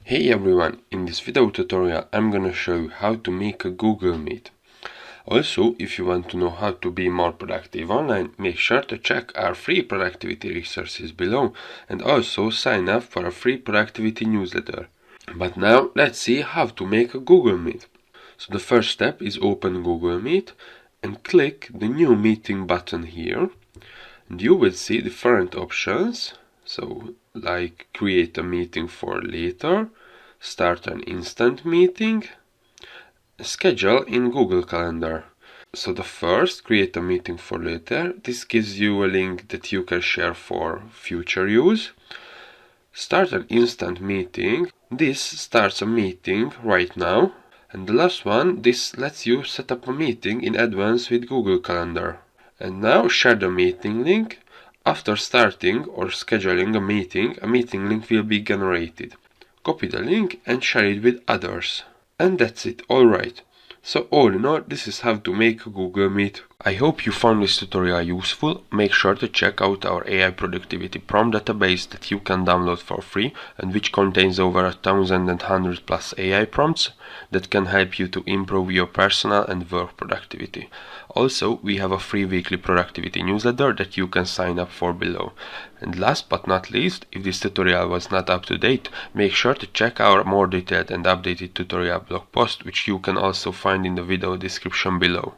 Hey everyone, in this video tutorial I'm gonna show you how to make a Google Meet. Also, if you want to know how to be more productive online, make sure to check our free productivity resources below and also sign up for a free productivity newsletter. But now let's see how to make a Google Meet. So the first step is open Google Meet and click the new meeting button here, and you will see different options. So like create a meeting for later, start an instant meeting, schedule in Google Calendar. So the first, create a meeting for later. This gives you a link that you can share for future use. Start an instant meeting. This starts a meeting right now. And the last one, this lets you set up a meeting in advance with Google Calendar. And now share the meeting link. After starting or scheduling a meeting link will be generated. Copy the link and share it with others. And that's it, alright. So all in all, this is how to make a Google Meet. I hope you found this tutorial useful. Make sure to check out our AI productivity prompt database that you can download for free and which contains over 1,100 plus AI prompts that can help you to improve your personal and work productivity. Also, we have a free weekly productivity newsletter that you can sign up for below. And last but not least, if this tutorial was not up to date, make sure to check our more detailed and updated tutorial blog post, which you can also find in the video description below.